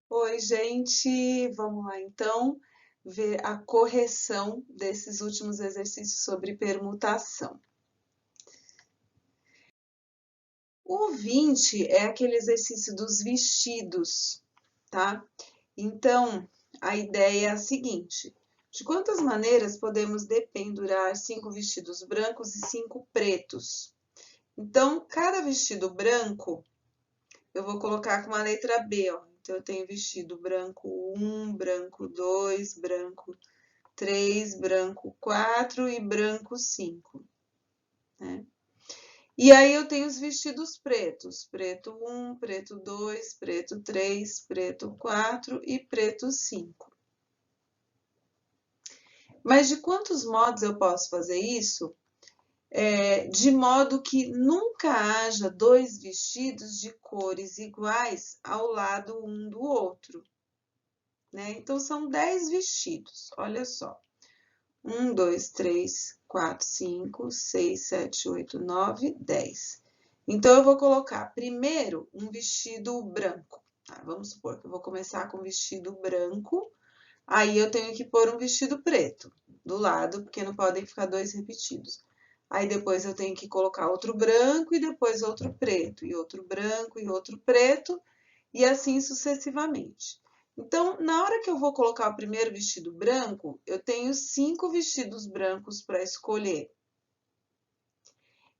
Oi, gente, vamos lá então ver a correção desses últimos exercícios sobre permutação. O 20 é aquele exercício dos vestidos, tá? Então, a ideia é a seguinte: de quantas maneiras podemos dependurar 5 vestidos brancos e 5 pretos? Então, cada vestido branco eu vou colocar com uma letra B, ó. Então, eu tenho vestido branco 1, branco 2, branco 3, branco 4 e branco 5, né? E aí eu tenho os vestidos pretos, preto 1, preto 2, preto 3, preto 4 e preto 5. Mas de quantos modos eu posso fazer isso? De modo que nunca haja dois vestidos de cores iguais ao lado um do outro, né? Então, são 10 vestidos, olha só. 1, 2, 3, 4, 5, 6, 7, 8, 9, 10. Então, eu vou colocar primeiro um vestido branco. Tá? Vamos supor que eu vou começar com vestido branco, aí eu tenho que pôr um vestido preto do lado, porque não podem ficar dois repetidos. Aí depois eu tenho que colocar outro branco e depois outro preto, e outro branco e outro preto, e assim sucessivamente. Então, na hora que eu vou colocar o primeiro vestido branco, eu tenho 5 vestidos brancos para escolher.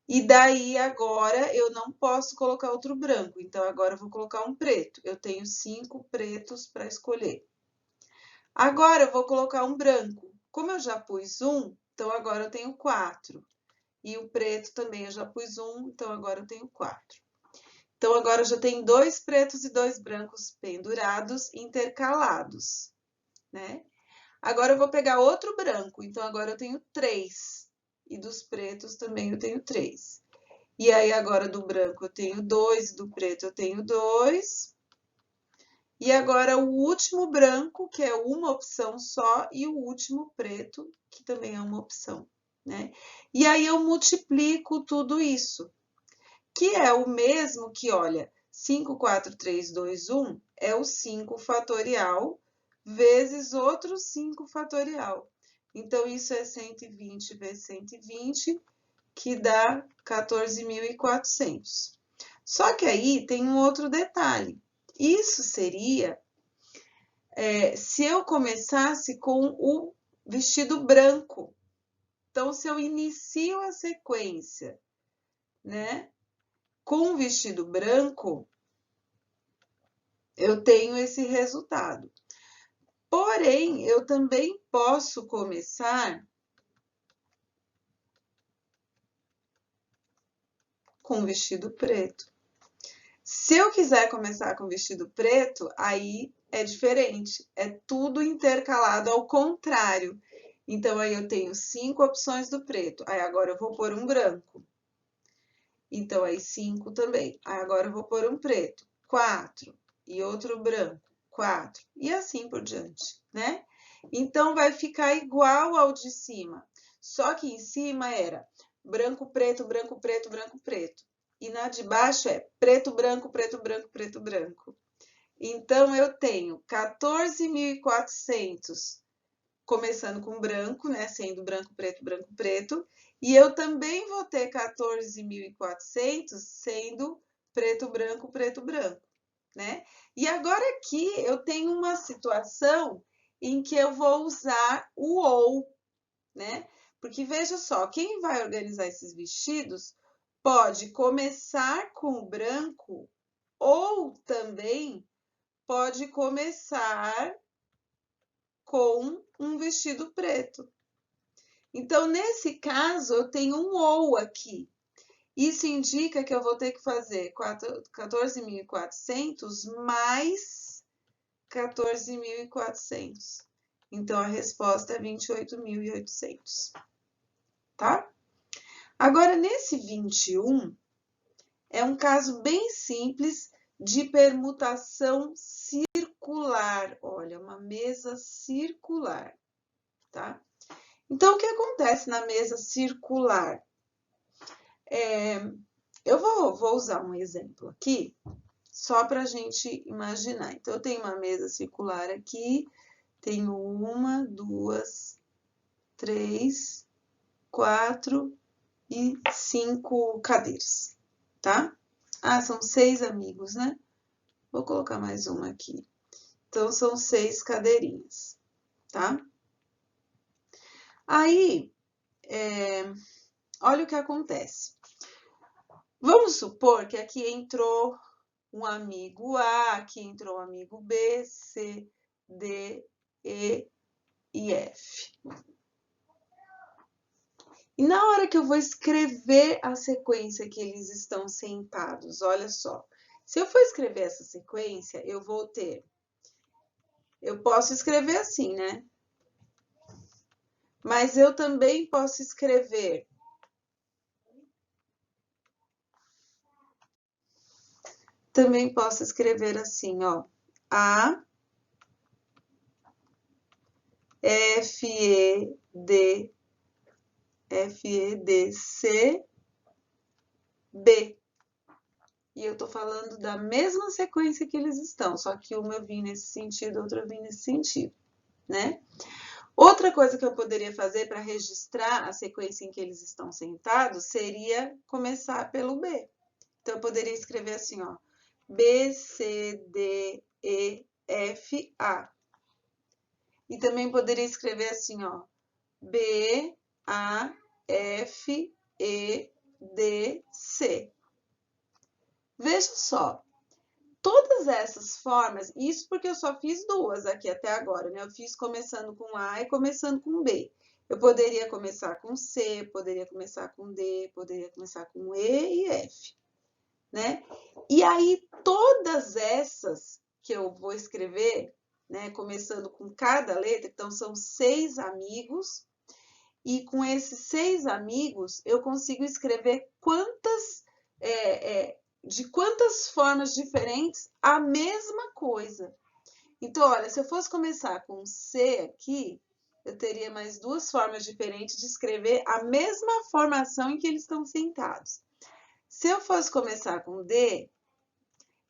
E daí agora eu não posso colocar outro branco, então agora eu vou colocar um preto. Eu tenho 5 pretos para escolher. Agora eu vou colocar um branco. Como eu já pus um, então agora eu tenho 4. E o preto também eu já pus um, então agora eu tenho 4. Então, agora já tem 2 pretos e 2 brancos pendurados, intercalados, né? Agora eu vou pegar outro branco, então agora eu tenho 3. E dos pretos também eu tenho 3. E aí, agora do branco eu tenho 2, do preto eu tenho 2. E agora o último branco, que é uma opção só, e o último preto, que também é uma opção, né? E aí eu multiplico tudo isso, que é o mesmo que, olha, 5, 4, 3, 2, 1 é o 5 fatorial vezes outro 5 fatorial. Então, isso é 120 vezes 120, que dá 14.400. Só que aí tem um outro detalhe. Isso seria se eu começasse com o vestido branco. Então, se eu inicio a sequência, né, com o vestido branco, eu tenho esse resultado. Porém, eu também posso começar com vestido preto. Se eu quiser começar com vestido preto, aí é diferente, é tudo intercalado ao contrário. Então, aí eu tenho 5 opções do preto, aí agora eu vou pôr um branco. Então, aí 5 também. Aí agora eu vou pôr um preto, 4, e outro branco, 4, e assim por diante, né? Então, vai ficar igual ao de cima, só que em cima era branco, preto, branco, preto, branco, preto. E na de baixo é preto, branco, preto, branco, preto, branco. Então, eu tenho 14.400 começando com branco, né? Sendo branco, preto, e eu também vou ter 14.400 sendo preto, branco, né? E agora aqui eu tenho uma situação em que eu vou usar o ou, né? Porque veja só, quem vai organizar esses vestidos pode começar com o branco ou também pode começar com um vestido preto. Então, nesse caso, eu tenho um ou aqui. Isso indica que eu vou ter que fazer 14.400 mais 14.400. Então, a resposta é 28.800, tá? Agora, nesse 21, é um caso bem simples de permutação circular. Olha, uma mesa circular, tá? Então, o que acontece na mesa circular? Eu vou usar um exemplo aqui, Só para a gente imaginar. Então, eu tenho uma mesa circular aqui, tenho 1, 2, 3, 4 e 5 cadeiras, tá? Ah, são 6 amigos, né? Vou colocar mais uma aqui. Então, são 6 cadeirinhas, tá? Aí, olha o que acontece. Vamos supor que aqui entrou um amigo A, aqui entrou um amigo B, C, D, E e F. E na hora que eu vou escrever a sequência que eles estão sentados, olha só. Se eu for escrever essa sequência, eu vou ter... Eu posso escrever assim, né? Mas eu também posso escrever... Também posso escrever assim, ó. A, F, E, D, C, B. E eu tô falando da mesma sequência que eles estão, só que uma eu vim nesse sentido, outra eu vim nesse sentido, né? Outra coisa que eu poderia fazer para registrar a sequência em que eles estão sentados seria começar pelo B. Então, eu poderia escrever assim, ó. B, C, D, E, F, A. E também poderia escrever assim, ó. B, A, F, E, D, C. Veja só, todas essas formas, isso porque eu só fiz duas aqui até agora, né? Eu fiz começando com A e começando com B. Eu poderia começar com C, poderia começar com D, poderia começar com E e F, né? E aí, todas essas que eu vou escrever, né, começando com cada letra, então são 6 amigos, e com esses 6 amigos, eu consigo escrever de quantas formas diferentes a mesma coisa. Então, olha, se eu fosse começar com C aqui, eu teria mais 2 formas diferentes de escrever a mesma formação em que eles estão sentados. Se eu fosse começar com D,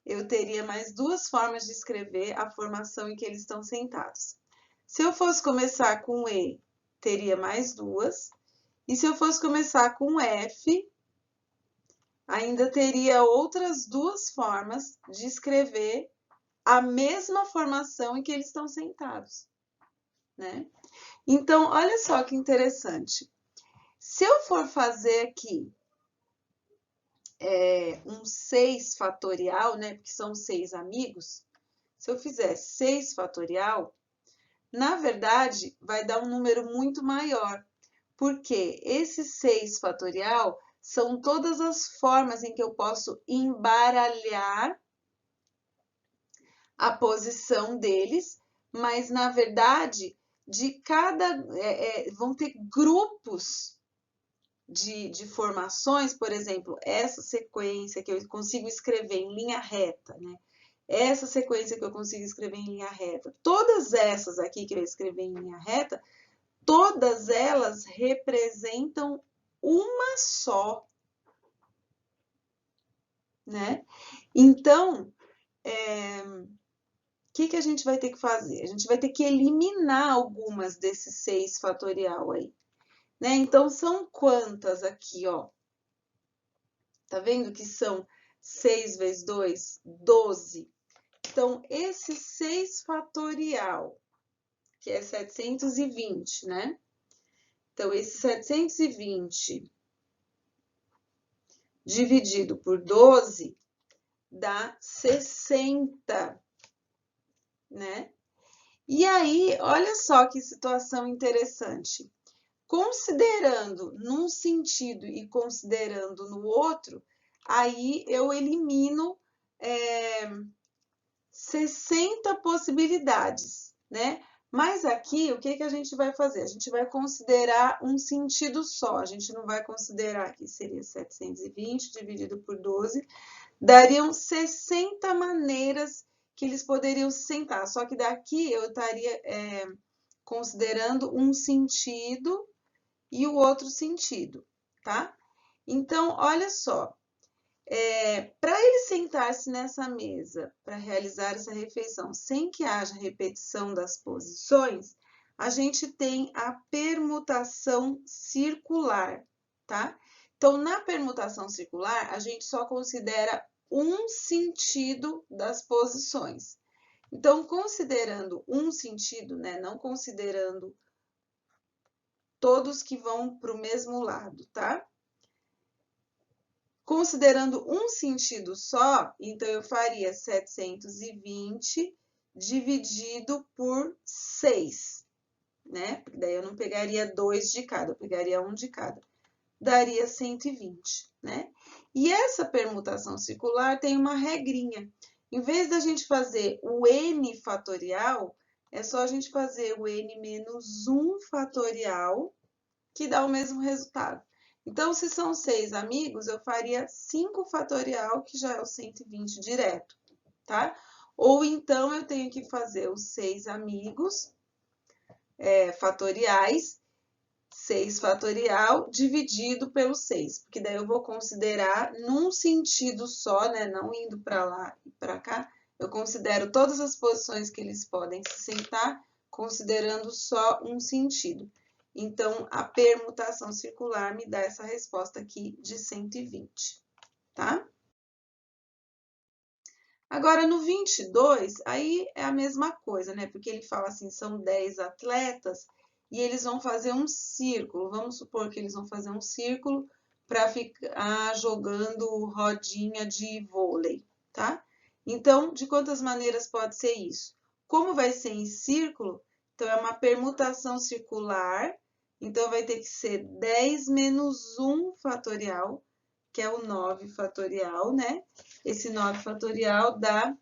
eu teria mais 2 formas de escrever a formação em que eles estão sentados. Se eu fosse começar com E, teria mais 2. E se eu fosse começar com F, ainda teria outras 2 formas de escrever a mesma formação em que eles estão sentados, né? Então, olha só que interessante. Se eu for fazer aqui um 6 fatorial, né? Porque são 6 amigos. Se eu fizer 6 fatorial, na verdade, vai dar um número muito maior. Porque esse 6 fatorial são todas as formas em que eu posso embaralhar a posição deles, mas na verdade, vão ter grupos de formações, por exemplo, essa sequência que eu consigo escrever em linha reta, né? Essa sequência que eu consigo escrever em linha reta, todas essas aqui que eu escrevi em linha reta, todas elas representam uma só, né? Então, o que a gente vai ter que fazer? A gente vai ter que eliminar algumas desses 6 fatorial aí, né? Então, são quantas aqui, ó? Tá vendo que são 6 vezes 2? 12. Então, esse 6 fatorial, que é 720, né? Então, esse 720 dividido por 12 dá 60, né? E aí, olha só que situação interessante. Considerando num sentido e considerando no outro, aí eu elimino 60 possibilidades, né? Mas aqui, o que a gente vai fazer? A gente vai considerar um sentido só. A gente não vai considerar que seria 720 dividido por 12. Dariam 60 maneiras que eles poderiam se sentar. Só que daqui eu estaria considerando um sentido e o outro sentido, tá? Então, olha só. Para ele sentar-se nessa mesa para realizar essa refeição sem que haja repetição das posições, a gente tem a permutação circular, tá? Então, na permutação circular, a gente só considera um sentido das posições. Então, considerando um sentido, né, não considerando todos que vão para o mesmo lado, tá? Considerando um sentido só, então eu faria 720 dividido por 6, né? Porque daí eu não pegaria 2 de cada, eu pegaria 1 de cada. Daria 120, né? E essa permutação circular tem uma regrinha. Em vez da gente fazer o n fatorial, é só a gente fazer o n menos 1 fatorial, que dá o mesmo resultado. Então, se são 6 amigos, eu faria 5 fatorial, que já é o 120 direto, tá? Ou então, eu tenho que fazer os 6 amigos fatoriais, 6 fatorial dividido pelo 6, porque daí eu vou considerar num sentido só, né? Não indo para lá e para cá, eu considero todas as posições que eles podem se sentar, considerando só um sentido. Então, a permutação circular me dá essa resposta aqui de 120, tá? Agora, no 22, aí é a mesma coisa, né? Porque ele fala assim, são 10 atletas e eles vão fazer um círculo. Vamos supor que eles vão fazer um círculo para ficar jogando rodinha de vôlei, tá? Então, de quantas maneiras pode ser isso? Como vai ser em círculo, então é uma permutação circular, então vai ter que ser 10 menos 1 fatorial, que é o 9 fatorial, né? Esse 9 fatorial dá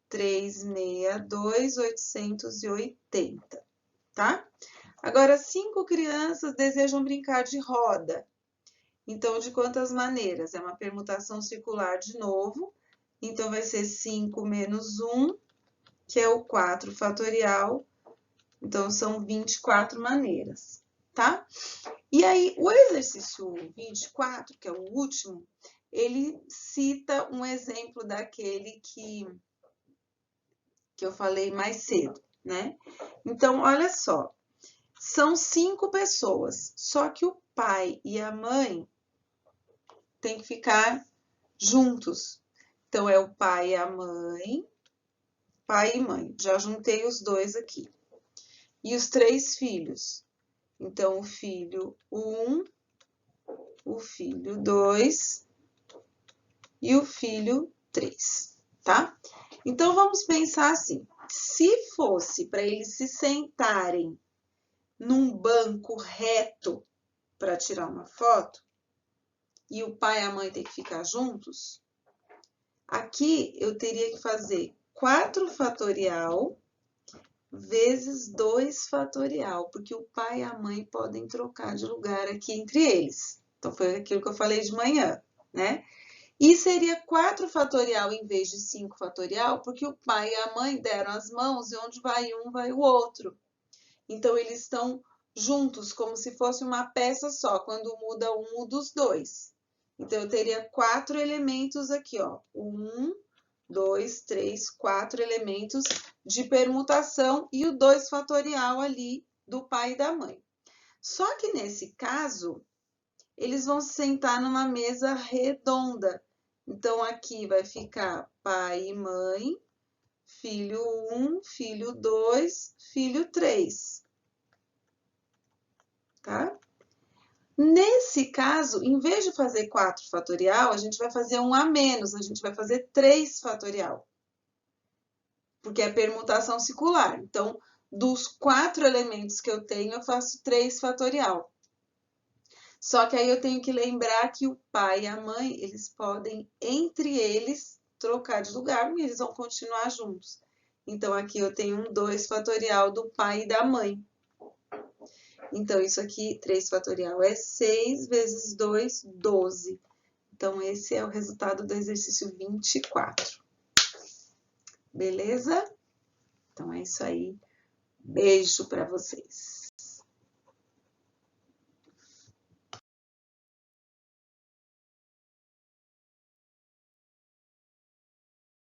362,880, tá? Agora, 5 crianças desejam brincar de roda. Então, de quantas maneiras? É uma permutação circular de novo. Então, vai ser 5 menos 1, que é o 4 fatorial. Então, são 24 maneiras, tá? E aí, o exercício 24, que é o último, ele cita um exemplo daquele que eu falei mais cedo, né? Então, olha só, são 5 pessoas, só que o pai e a mãe têm que ficar juntos. Então, é o pai e a mãe, pai e mãe. Já juntei os dois aqui. E os 3 filhos. Então, o filho 1, o filho 2 e o filho 3, tá? Então, vamos pensar assim, se fosse para eles se sentarem num banco reto para tirar uma foto, e o pai e a mãe têm que ficar juntos, aqui eu teria que fazer 4 fatorial vezes 2 fatorial, porque o pai e a mãe podem trocar de lugar aqui entre eles. Então, foi aquilo que eu falei de manhã, né? E seria 4 fatorial em vez de 5 fatorial, porque o pai e a mãe deram as mãos e onde vai um, vai o outro. Então, eles estão juntos, como se fosse uma peça só. Quando muda um, muda os dois. Então, eu teria 4 elementos aqui, ó. 1, 2, 3, 4 elementos de permutação e o 2 fatorial ali do pai e da mãe. Só que nesse caso, eles vão se sentar numa mesa redonda. Então, aqui vai ficar pai e mãe, filho 1, filho 2, filho 3. Tá? Nesse caso, em vez de fazer 4 fatorial, a gente vai fazer um a menos, a gente vai fazer 3 fatorial. Porque é permutação circular. Então, dos 4 elementos que eu tenho, eu faço 3 fatorial. Só que aí eu tenho que lembrar que o pai e a mãe, eles podem, entre eles, trocar de lugar, mas eles vão continuar juntos. Então, aqui eu tenho um 2 fatorial do pai e da mãe. Então, isso aqui, 3 fatorial é 6 vezes 2, 12. Então, esse é o resultado do exercício 24. Beleza? Então, é isso aí. Beijo para vocês.